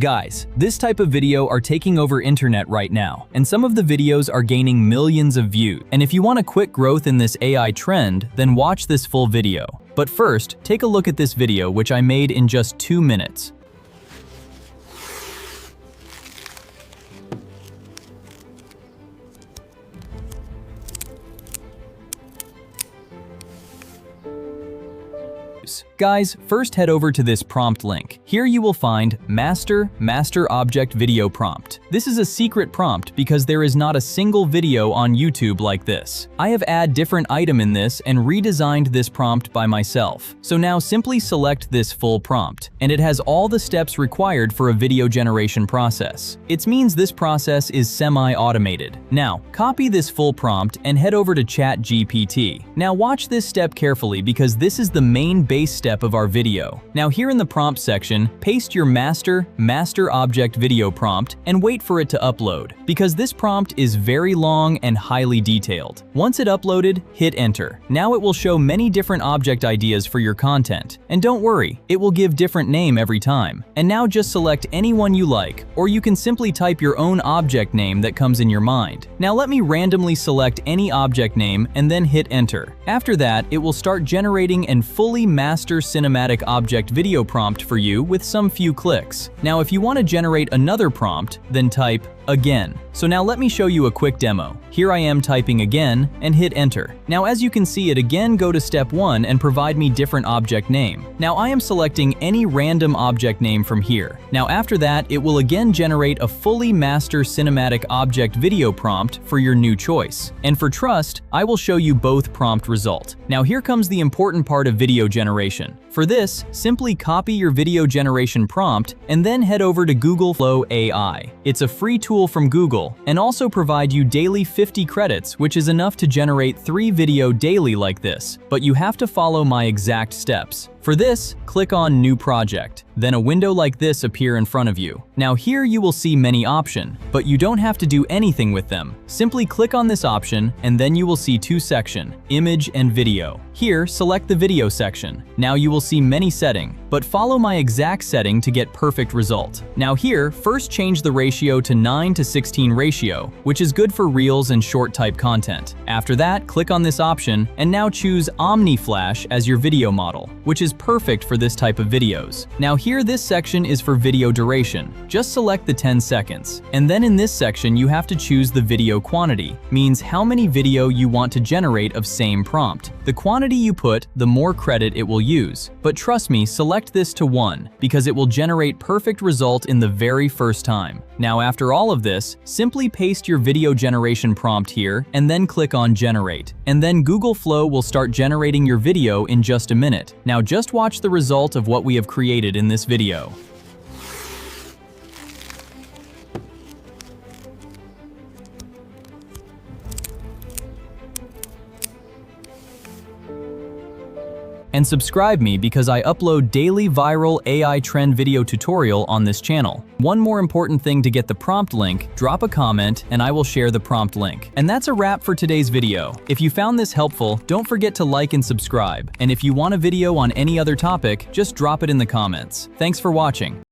Guys, this type of video are taking over internet right now, and some of the videos are gaining millions of views. And if you want a quick growth in this AI trend, then watch this full video. But first, take a look at this video which I made in just 2 minutes. Guys, first head over to this prompt link. Here you will find master object video prompt. This is a secret prompt because there is not a single video on YouTube like this. I have added different item in this and redesigned this prompt by myself. So now simply select this full prompt, and it has all the steps required for a video generation process. It means this process is semi-automated. Now, copy this full prompt and head over to ChatGPT. Now watch this step carefully because this is the main base step of our video. Now here in the prompt section, paste your master object video prompt and wait for it to upload, because this prompt is very long and highly detailed. Once it uploaded, hit enter. Now it will show many different object ideas for your content. And don't worry, it will give different name every time. And now just select any one you like, or you can simply type your own object name that comes in your mind. Now let me randomly select any object name and then hit enter. After that, it will start generating and fully master cinematic object video prompt for you with some few clicks. Now if you want to generate another prompt, then type again. So now let me show you a quick demo. Here I am typing again and hit enter. Now as you can see, it again go to step 1 and provide me different object name. Now I am selecting any random object name from here. Now after that, it will again generate a fully master cinematic object video prompt for your new choice. And for trust, I will show you both prompt result. Now here comes the important part of video generation. For this, simply copy your video generation prompt and then head over to Google Flow AI. It's a free tool from Google and also provide you daily 50 credits, which is enough to generate 3 video daily like this. But you have to follow my exact steps. For this, click on New Project. Then a window like this appear in front of you. Now here you will see many options, but you don't have to do anything with them. Simply click on this option and then you will see 2 sections, image and video. Here, select the video section. Now you will see many settings, but follow my exact setting to get perfect result. Now here, first change the ratio to 9:16 ratio, which is good for reels and short type content. After that, click on this option and now choose Omni Flash as your video model, which is perfect for this type of videos. Now here, this section is for video duration. Just select the 10 seconds. And then in this section, you have to choose the video quantity, means how many video you want to generate of same prompt. The quantity you put, the more credit it will use. But trust me, select this to 1, because it will generate perfect result in the very first time. Now after all of this, simply paste your video generation prompt here and then click on generate. And then Google Flow will start generating your video in just a minute. Now just watch the result of what we have created in this video. And subscribe me because I upload daily viral AI trend video tutorial on this channel. One more important thing to get the prompt link, drop a comment and I will share the prompt link. And that's a wrap for today's video. If you found this helpful, don't forget to like and subscribe. And if you want a video on any other topic, just drop it in the comments. Thanks for watching.